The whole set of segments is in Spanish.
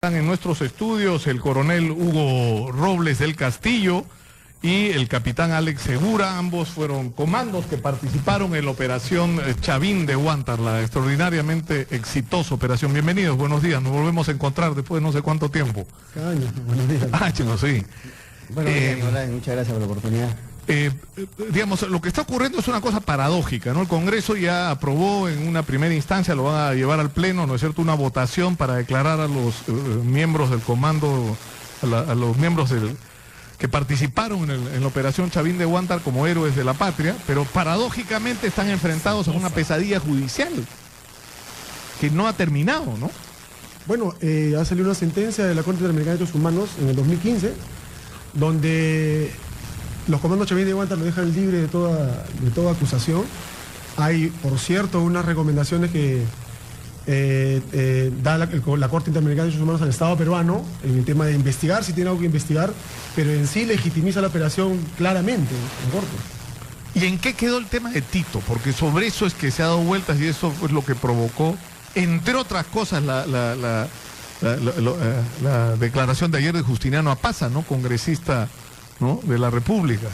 Están en nuestros estudios el coronel Hugo Robles del Castillo y el capitán Alex Segura. Ambos fueron comandos que participaron en la operación Chavín de Huántar, la extraordinariamente exitosa operación. Bienvenidos, buenos días, nos volvemos a encontrar después de no sé cuánto tiempo. Cada año, buenos días. Ah, chino, sí. Bueno, hola, muchas gracias por la oportunidad. Digamos, lo que está ocurriendo es una cosa paradójica, ¿no? El Congreso ya aprobó en una primera instancia, lo van a llevar al Pleno, ¿no es cierto?, una votación para declarar a los miembros del comando, a los miembros que participaron en la operación Chavín de Huántar como héroes de la patria, pero paradójicamente están enfrentados a una pesadilla judicial que no ha terminado, ¿no? Bueno, ha salido una sentencia de la Corte Interamericana de Derechos Humanos en el 2015, donde los comandos Chavín de Huántar lo dejan libre de toda acusación. Hay, por cierto, unas recomendaciones que da la Corte Interamericana de Derechos Humanos al Estado peruano en el tema de investigar, si tiene algo que investigar, pero en sí legitimiza la operación claramente, en corto. ¿Y en qué quedó el tema de Tito? Porque sobre eso es que se ha dado vueltas y eso es lo que provocó, entre otras cosas, la declaración de ayer de Justiniano Apaza, ¿no?, congresista, ¿no?, de la República.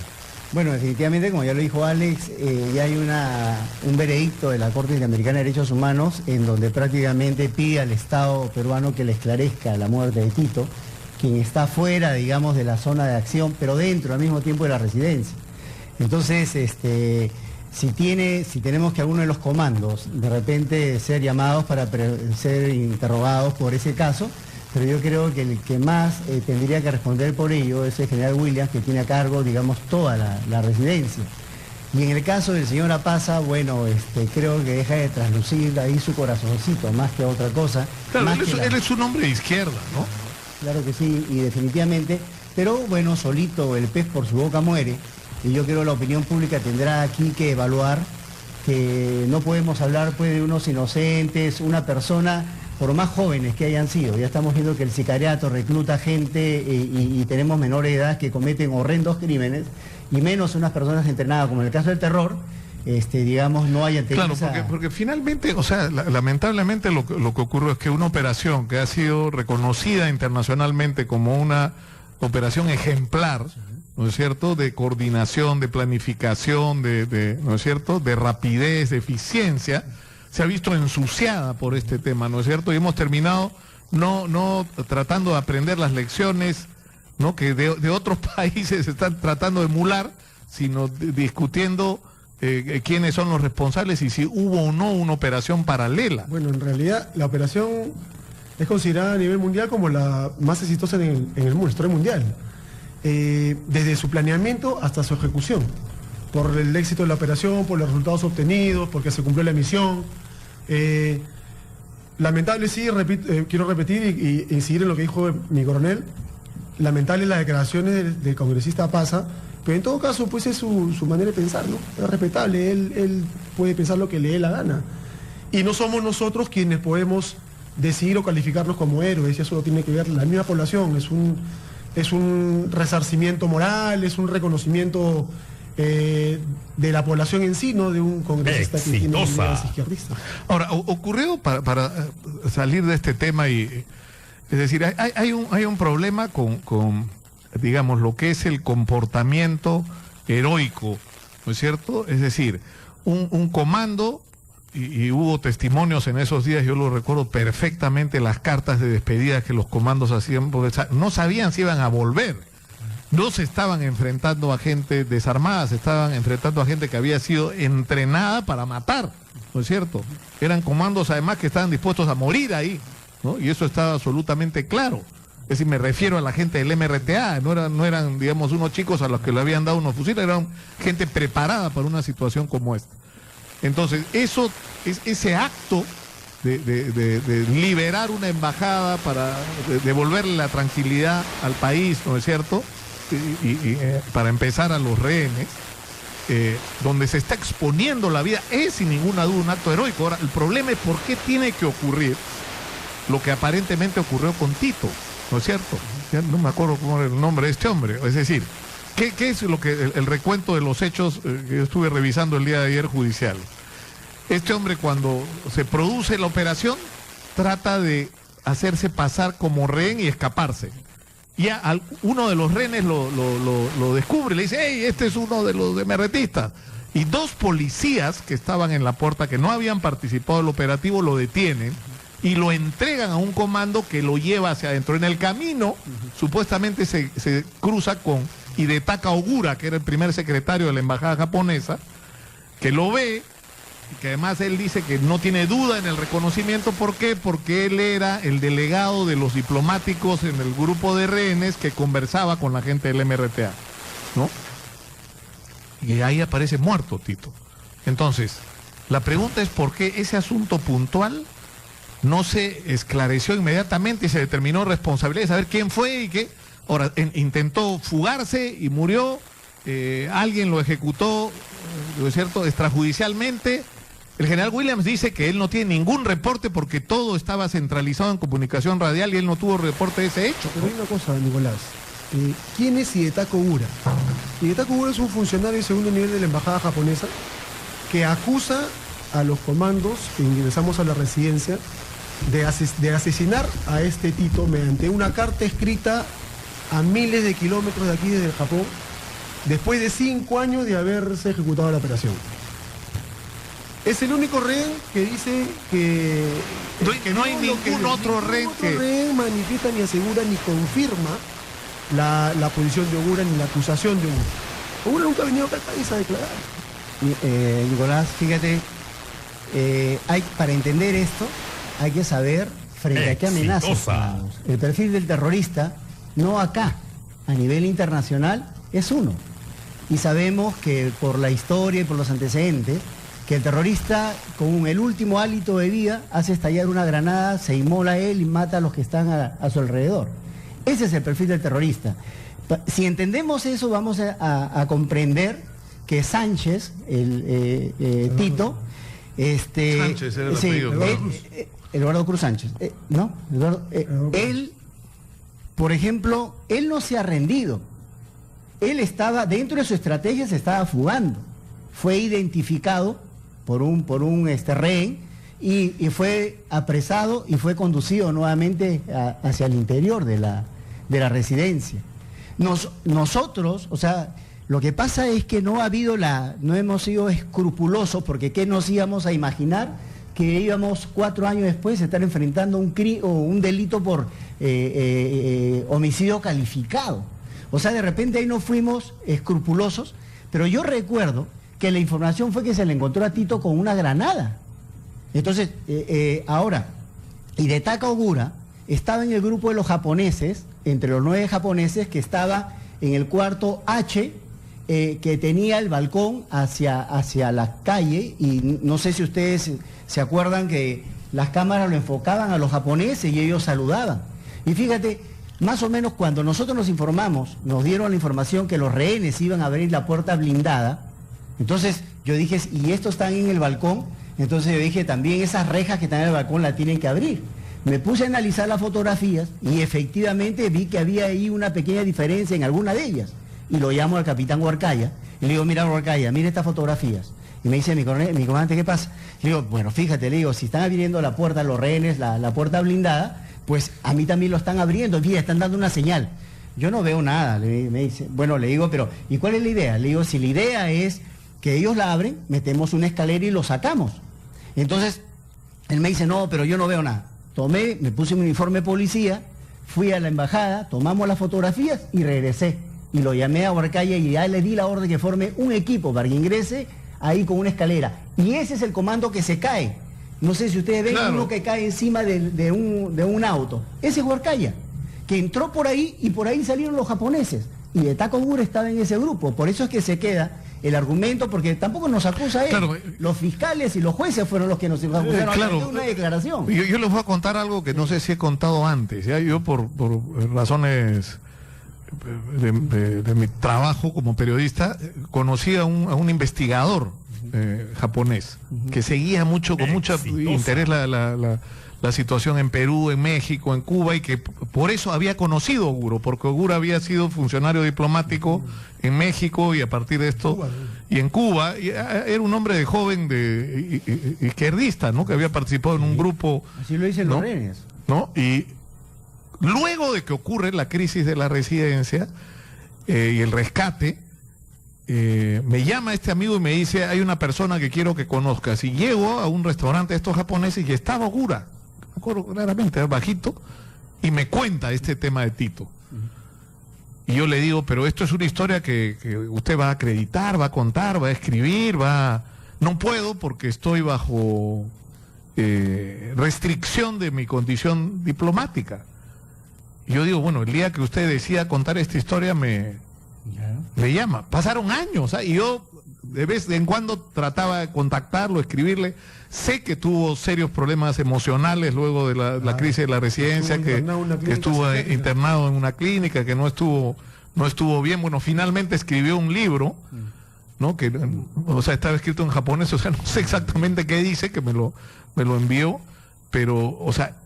Bueno, definitivamente, como ya lo dijo Alex, ya hay un veredicto de la Corte Interamericana de Derechos Humanos en donde prácticamente pide al Estado peruano que le esclarezca la muerte de Tito, quien está fuera, digamos, de la zona de acción, pero dentro al mismo tiempo de la residencia. Entonces, si tenemos que alguno de los comandos de repente ser llamados para ser interrogados por ese caso, pero yo creo que el que más tendría que responder por ello es el general Williams, que tiene a cargo, digamos, toda la residencia. Y en el caso del señor Apaza, bueno, creo que deja de traslucir ahí su corazoncito, más que otra cosa. Claro, él es un hombre de izquierda, ¿no? Claro que sí, y definitivamente, pero bueno, solito el pez por su boca muere, y yo creo que la opinión pública tendrá aquí que evaluar que no podemos hablar pues de unos inocentes, una persona, por más jóvenes que hayan sido. Ya estamos viendo que el sicariato recluta gente y tenemos menores de edad que cometen horrendos crímenes, y menos unas personas entrenadas, como en el caso del terror, digamos, no hayan tenido Claro, porque finalmente, o sea, lamentablemente lo que ocurrió es que una operación que ha sido reconocida internacionalmente como una operación ejemplar, ¿no es cierto?, de coordinación, de planificación, ¿no es cierto?, de rapidez, de eficiencia, se ha visto ensuciada por este tema, ¿no es cierto? Y hemos terminado no tratando de aprender las lecciones, ¿no?, que de otros países están tratando de emular, sino discutiendo quiénes son los responsables y si hubo o no una operación paralela. Bueno, en realidad la operación es considerada a nivel mundial como la más exitosa en el mundo, historia mundial. Desde su planeamiento hasta su ejecución, por el éxito de la operación, por los resultados obtenidos, porque se cumplió la misión. Lamentable, sí, quiero repetir y incidir en lo que dijo mi coronel, lamentable las declaraciones del congresista Apaza, pero en todo caso pues es su manera de pensar, ¿no? Es respetable, él puede pensar lo que le dé la gana, y no somos nosotros quienes podemos decidir o calificarlos como héroes, y eso lo tiene que ver la misma población. Es un resarcimiento moral, es un reconocimiento de la población en sí, no de un congresista que tiene ideas izquierdistas. Ahora, ocurrió para salir de este tema, y es decir, hay un problema con, digamos, lo que es el comportamiento heroico, ¿no es cierto? Es decir, un comando, y hubo testimonios en esos días, yo lo recuerdo perfectamente, las cartas de despedida que los comandos hacían, porque no sabían si iban a volver. No se estaban enfrentando a gente desarmada, se estaban enfrentando a gente que había sido entrenada para matar, ¿no es cierto? Eran comandos además que estaban dispuestos a morir ahí, ¿no? Y eso estaba absolutamente claro. Es decir, me refiero a la gente del MRTA, no eran, digamos, unos chicos a los que le habían dado unos fusiles, eran gente preparada para una situación como esta. Entonces, ese acto de liberar una embajada para devolverle la tranquilidad al país, ¿no es cierto?, y para empezar a los rehenes, donde se está exponiendo la vida, es sin ninguna duda un acto heroico. Ahora, el problema es por qué tiene que ocurrir lo que aparentemente ocurrió con Tito, ¿no es cierto? Ya no me acuerdo cómo era el nombre de este hombre. Es decir, ¿qué es lo que el recuento de los hechos que estuve revisando el día de ayer judicial? Este hombre, cuando se produce la operación, trata de hacerse pasar como rehén y escaparse. Y uno de los rehenes lo descubre, le dice, hey, este es uno de los emerretistas. Y 2 policías que estaban en la puerta, que no habían participado del operativo, lo detienen y lo entregan a un comando que lo lleva hacia adentro. En el camino, supuestamente se cruza con Hidetaka Ogura, que era el primer secretario de la embajada japonesa, que lo ve, y que además él dice que no tiene duda en el reconocimiento. ¿Por qué? Porque él era el delegado de los diplomáticos en el grupo de rehenes que conversaba con la gente del MRTA, ¿no? Y ahí aparece muerto Tito. Entonces, la pregunta es por qué ese asunto puntual no se esclareció inmediatamente y se determinó responsabilidad de saber quién fue y qué. Ahora, intentó fugarse y murió, alguien lo ejecutó, ¿no es cierto?, extrajudicialmente. El general Williams dice que él no tiene ningún reporte porque todo estaba centralizado en comunicación radial y él no tuvo reporte de ese hecho. Pero hay una cosa, Nicolás. ¿Quién es Hidetaka Ogura? Hidetaka Ogura es un funcionario de segundo nivel de la embajada japonesa que acusa a los comandos que ingresamos a la residencia de asesinar a este Tito mediante una carta escrita a miles de kilómetros de aquí desde el Japón, después de 5 años de haberse ejecutado la operación. Es el único rehén que dice que no hay ningún otro rehén que manifiesta, ni asegura, ni confirma la posición de Ogura, ni la acusación de Ogura. Ogura nunca ha venido acá al país a declarar. Nicolás, fíjate, para entender esto hay que saber frente a qué amenazas estamos. El perfil del terrorista, no acá, a nivel internacional, es uno. Y sabemos que por la historia y por los antecedentes, que el terrorista con el último hálito de vida hace estallar una granada, se inmola a él y mata a los que están a su alrededor. Ese es el perfil del terrorista. Si entendemos eso, vamos a comprender que Sánchez, Tito, Sánchez era el apellido, Eduardo Cruz Sánchez, ¿no? Él, por ejemplo, él no se ha rendido. Él estaba, dentro de su estrategia se estaba fugando. Fue identificado por un rehén y fue apresado y fue conducido nuevamente hacia el interior de la residencia. Nosotros, o sea, lo que pasa es que no hemos sido escrupulosos, porque ¿qué nos íbamos a imaginar? Que íbamos 4 años después a estar enfrentando un delito por homicidio calificado. O sea, de repente ahí no fuimos escrupulosos, pero yo recuerdo que la información fue que se le encontró a Tito con una granada. Entonces, ahora, Hidetaka Ogura estaba en el grupo de los japoneses, entre los 9 japoneses, que estaba en el cuarto H, que tenía el balcón hacia la calle, y no sé si ustedes se acuerdan que las cámaras lo enfocaban a los japoneses y ellos saludaban. Y fíjate, más o menos cuando nosotros nos informamos, nos dieron la información que los rehenes iban a abrir la puerta blindada. Entonces yo dije, ¿y estos están en el balcón? Entonces yo dije, también esas rejas que están en el balcón la tienen que abrir. Me puse a analizar las fotografías y efectivamente vi que había ahí una pequeña diferencia en alguna de ellas. Y lo llamo al capitán Huarcaya y le digo, mira Huarcaya, mira estas fotografías. Y me dice, mi comandante, ¿qué pasa? Le digo, bueno, fíjate, le digo, si están abriendo la puerta los rehenes, la puerta blindada, pues a mí también lo están abriendo, fíjate, están dando una señal. Yo no veo nada, me dice. Bueno, le digo, pero ¿y cuál es la idea? Le digo, si la idea es que ellos la abren, metemos una escalera y lo sacamos. Entonces, él me dice, no, pero yo no veo nada. Me puse mi uniforme de policía, fui a la embajada, tomamos las fotografías y regresé. Y lo llamé a Huarcaya y ya le di la orden que forme un equipo para que ingrese ahí con una escalera. Y ese es el comando que se cae. No sé si ustedes ven, claro, uno que cae encima de un auto. Ese es Huarcaya, que entró por ahí y por ahí salieron los japoneses. Y Hidetaka Ogura estaba en ese grupo. Por eso es que se queda el argumento, porque tampoco nos acusa él. Claro. Los fiscales y los jueces fueron los que nos acusaron. Claro, una declaración. Yo les voy a contar algo que no sé si he contado antes. ¿Ya? Yo por razones de mi trabajo como periodista, conocí a un investigador japonés que seguía mucho, con mucho interés la situación en Perú, en México, en Cuba, y que por eso había conocido a Ogura, porque Ogura había sido funcionario diplomático en México y a partir de esto, y en Cuba, y era un hombre de joven izquierdista, ¿no? Que había participado en un grupo. Así lo dicen, ¿no?, los rehenes. ¿no? Y luego de que ocurre la crisis de la residencia y el rescate, me llama este amigo y me dice, hay una persona que quiero que conozcas. Y llego a un restaurante de estos japoneses y estaba Ogura, me acuerdo claramente, era bajito, y me cuenta este tema de Tito. Y yo le digo, pero esto es una historia que usted va a acreditar, va a contar, va a escribir, no puedo porque estoy bajo restricción de mi condición diplomática. Y yo digo, bueno, el día que usted decida contar esta historia me llama. Pasaron años, y yo de vez en cuando trataba de contactarlo, escribirle. Sé que tuvo serios problemas emocionales luego de la crisis de la residencia, que estuvo internado en una clínica, que no estuvo bien. Bueno, finalmente escribió un libro, ¿no? Que, o sea, estaba escrito en japonés, o sea, no sé exactamente qué dice, que me lo envió, pero, o sea,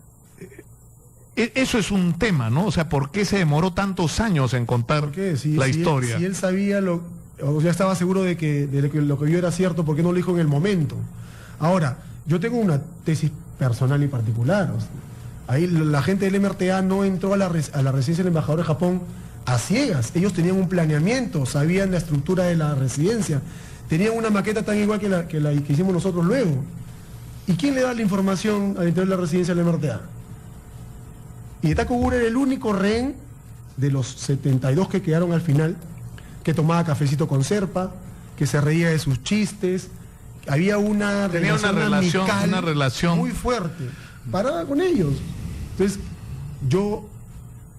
eso es un tema, ¿no? O sea, ¿por qué se demoró tantos años en contar la historia? Si él sabía, o ya estaba seguro de que lo que vio era cierto, ¿por qué no lo dijo en el momento? Ahora, yo tengo una tesis personal y particular. O sea, ahí la gente del MRTA no entró a la residencia del embajador de Japón a ciegas. Ellos tenían un planeamiento, sabían la estructura de la residencia, tenían una maqueta tan igual que la que hicimos nosotros luego. ¿Y quién le da la información al interior de la residencia del MRTA? Y Taco Ogura era el único rehén de los 72 que quedaron al final, que tomaba cafecito con Serpa, que se reía de sus chistes. Había una relación muy fuerte, parada con ellos. Entonces, yo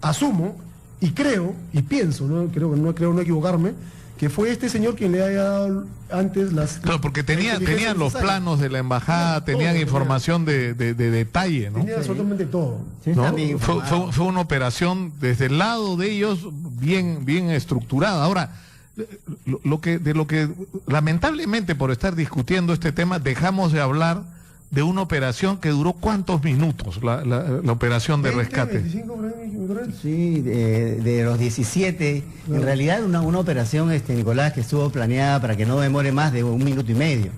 asumo y creo y pienso, no creo no equivocarme, que fue este señor quien le haya dado antes las... Claro, porque tenían los planos de la embajada, tenían información de detalle, ¿no? Tenía absolutamente todo. ¿No? Fue una operación desde el lado de ellos bien estructurada. Ahora, lo que lamentablemente por estar discutiendo este tema dejamos de hablar de una operación que duró ¿cuántos minutos? La operación de 20, rescate. 25, sí, de los 17, no. En realidad una operación, Nicolás, que estuvo planeada para que no demore más de 1 minuto y medio.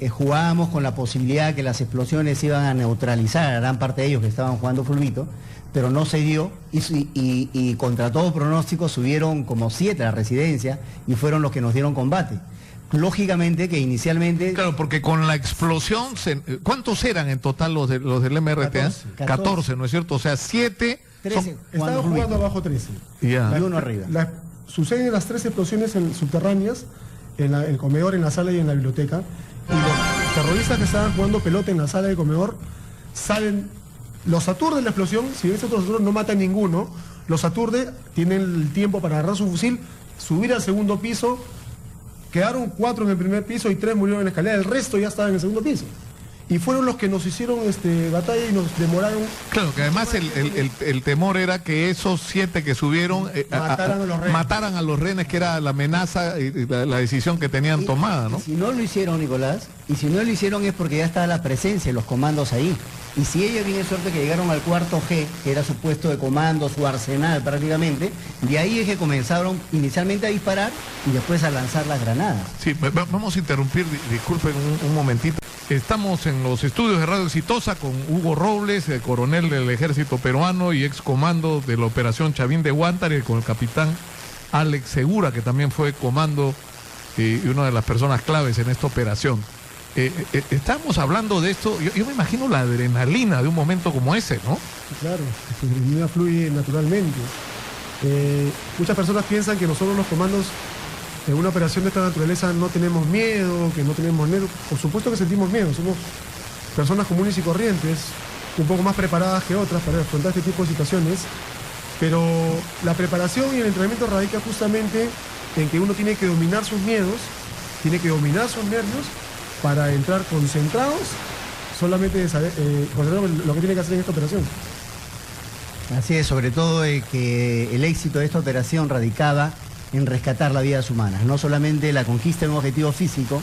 Jugábamos con la posibilidad que las explosiones iban a neutralizar a gran parte de ellos que estaban jugando fulbito, pero no se dio y contra todo pronóstico subieron como 7 a la residencia y fueron los que nos dieron combate. Lógicamente que inicialmente... Claro, porque con la explosión, ¿cuántos eran en total los del MRTA? 14, ¿no es cierto? O sea, 7... 13. Estaban jugando abajo 13. Yeah. Y uno arriba. Suceden las 3 explosiones subterráneas, en el comedor, en la sala y en la biblioteca, y los terroristas que estaban jugando pelota en la sala de comedor salen, los aturde la explosión. Si ven estos aturde no matan ninguno, los aturde, tienen el tiempo para agarrar su fusil, subir al segundo piso. Quedaron 4 en el primer piso y 3 murieron en la escalera, el resto ya estaba en el segundo piso. Y fueron los que nos hicieron batalla y nos demoraron. Claro, que además el temor era que esos 7 que subieron mataran a los rehenes, que era la amenaza y la decisión que tenían tomada, ¿no? Y si no lo hicieron, Nicolás, y si no lo hicieron es porque ya estaba la presencia de los comandos ahí. Y si ellos tienen suerte que llegaron al cuarto G, que era su puesto de comando, su arsenal prácticamente, de ahí es que comenzaron inicialmente a disparar y después a lanzar las granadas. Sí, vamos a interrumpir, disculpen un momentito. Estamos en los estudios de Radio Exitosa con Hugo Robles, el coronel del ejército peruano y ex comando de la operación Chavín de Huántara, y con el capitán Alex Segura, que también fue comando y una de las personas claves en esta operación. Estamos hablando de esto, yo me imagino la adrenalina de un momento como ese, ¿no? Claro, la adrenalina fluye naturalmente. Muchas personas piensan que nosotros los comandos en una operación de esta naturaleza no tenemos miedo, que no tenemos miedo. Por supuesto que sentimos miedo, somos personas comunes y corrientes, un poco más preparadas que otras para afrontar este tipo de situaciones, pero la preparación y el entrenamiento radica justamente en que uno tiene que dominar sus miedos, tiene que dominar sus nervios, para entrar concentrados, solamente de saber, concentrados en lo que tiene que hacer en esta operación. Así es, sobre todo que el éxito de esta operación radicaba en rescatar las vidas humanas, no solamente la conquista de un objetivo físico,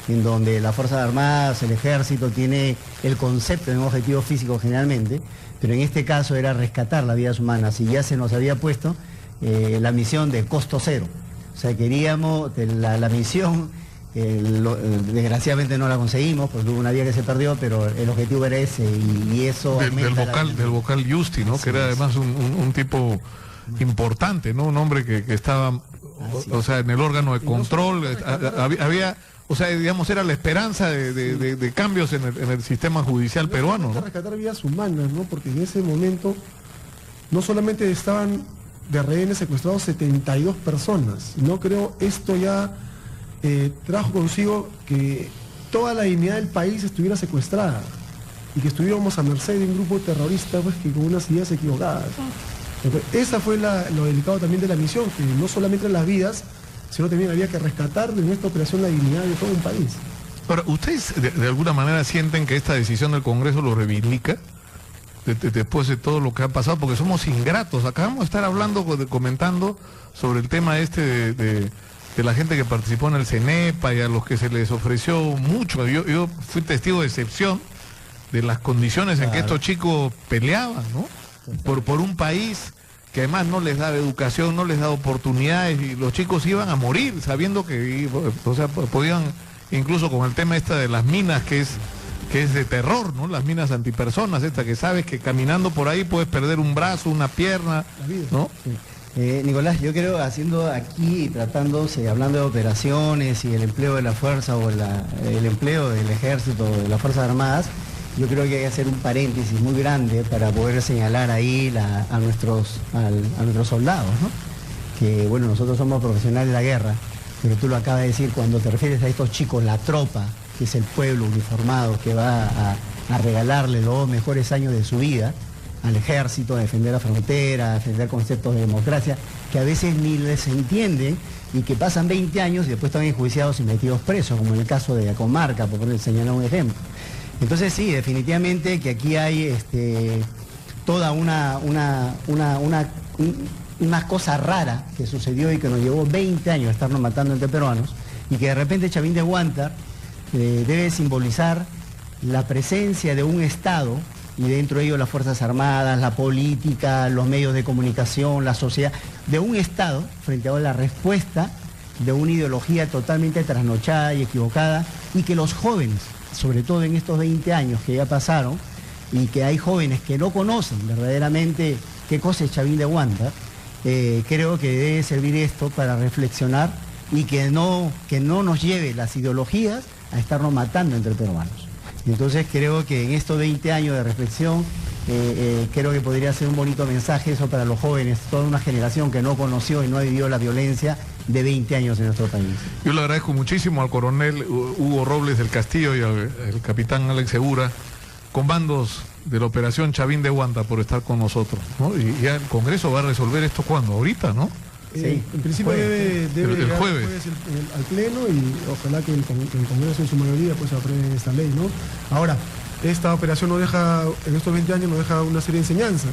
en donde las Fuerzas Armadas, el Ejército tiene el concepto de un objetivo físico generalmente, pero en este caso era rescatar las vidas humanas y ya se nos había puesto la misión de costo cero. O sea, queríamos, la misión Desgraciadamente no la conseguimos, porque hubo una vía que se perdió, pero el objetivo era ese, y eso del vocal Justi, ¿no? Que era además un tipo importante, ¿no? Un hombre que estaba, o sea, en el órgano de control, había, o sea, digamos, era la esperanza de cambios en el sistema judicial peruano, ¿no? Rescatar vidas humanas, ¿no? Porque en ese momento no solamente estaban de rehenes secuestrados 72 personas, no creo esto ya trajo consigo que toda la dignidad del país estuviera secuestrada y que estuviéramos a merced de un grupo terrorista, pues, que con unas ideas equivocadas. Esa fue lo delicado también de la misión, que no solamente las vidas, sino también había que rescatar en esta operación la dignidad de todo un país. Ahora, ¿ustedes de alguna manera sienten que esta decisión del Congreso lo reivindica? Después de todo lo que ha pasado, porque somos ingratos. Acabamos de estar hablando, comentando sobre el tema de la gente que participó en el CENEPA y a los que se les ofreció mucho. Yo fui testigo de excepción de las condiciones en que estos chicos peleaban, ¿no? Por un país que además no les daba educación, no les daba oportunidades, y los chicos iban a morir sabiendo que, o sea, podían, incluso con el tema de las minas, que es de terror, ¿no? Las minas antipersonas, que sabes que caminando por ahí puedes perder un brazo, una pierna, ¿no? Sí. Nicolás, yo creo, haciendo aquí, hablando de operaciones y el empleo de la fuerza o el empleo del ejército o de las Fuerzas Armadas, yo creo que hay que hacer un paréntesis muy grande para poder señalar ahí a nuestros soldados, ¿no? Que bueno, nosotros somos profesionales de la guerra, pero tú lo acabas de decir, cuando te refieres a estos chicos, la tropa, que es el pueblo uniformado que va a regalarle los mejores años de su vida al ejército, a defender la frontera, a defender conceptos de democracia, que a veces ni les entienden y que pasan 20 años y después están enjuiciados y metidos presos, como en el caso de la comarca, por señalar un ejemplo. Entonces sí, definitivamente que aquí hay toda una cosa rara que sucedió y que nos llevó 20 años a estarnos matando entre peruanos, y que de repente Chavín de Huántar debe simbolizar la presencia de un Estado, y dentro de ello las Fuerzas Armadas, la política, los medios de comunicación, la sociedad, de un Estado frente a la respuesta de una ideología totalmente trasnochada y equivocada, y que los jóvenes, sobre todo en estos 20 años que ya pasaron, y que hay jóvenes que no conocen verdaderamente qué cosa es Chavín de Huántar, creo que debe servir esto para reflexionar y que no nos lleve las ideologías a estarnos matando entre peruanos. Entonces creo que en estos 20 años de reflexión, creo que podría ser un bonito mensaje eso para los jóvenes, toda una generación que no conoció y no ha vivido la violencia de 20 años en nuestro país. Yo le agradezco muchísimo al coronel Hugo Robles del Castillo y al capitán Alex Segura, comandos de la operación Chavín de Huántar, por estar con nosotros, ¿no? Y ya el Congreso va a resolver esto ¿cuándo? Ahorita, ¿no? Sí, en principio debe el jueves al Pleno, y ojalá que el Congreso en su mayoría pues apruebe esta ley, ¿no? Ahora, esta operación en estos 20 años nos deja una serie de enseñanzas.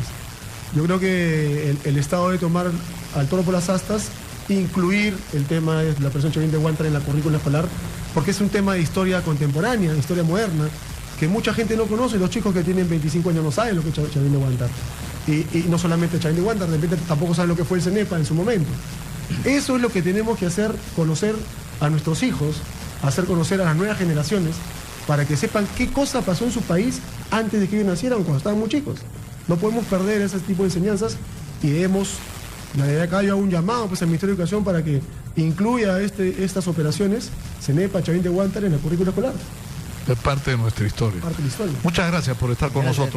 Yo creo que el Estado debe tomar al toro por las astas, incluir el tema de la operación Chavín de Huántar en la currícula escolar, porque es un tema de historia contemporánea, de historia moderna, que mucha gente no conoce. Los chicos que tienen 25 años no saben lo que es Chavín de Huántar. Y no solamente Chavín de Huántar, de repente tampoco saben lo que fue el CENEPA en su momento. Eso es lo que tenemos que hacer, conocer a nuestros hijos, hacer conocer a las nuevas generaciones, para que sepan qué cosa pasó en su país antes de que ellos nacieran, cuando estaban muy chicos. No podemos perder ese tipo de enseñanzas, y debemos, de acá yo hago un llamado pues, al Ministerio de Educación para que incluya estas operaciones, CENEPA, Chavín de Huántar, en la currícula escolar. Es parte de nuestra historia. Parte de la historia. Muchas gracias por estar con nosotros.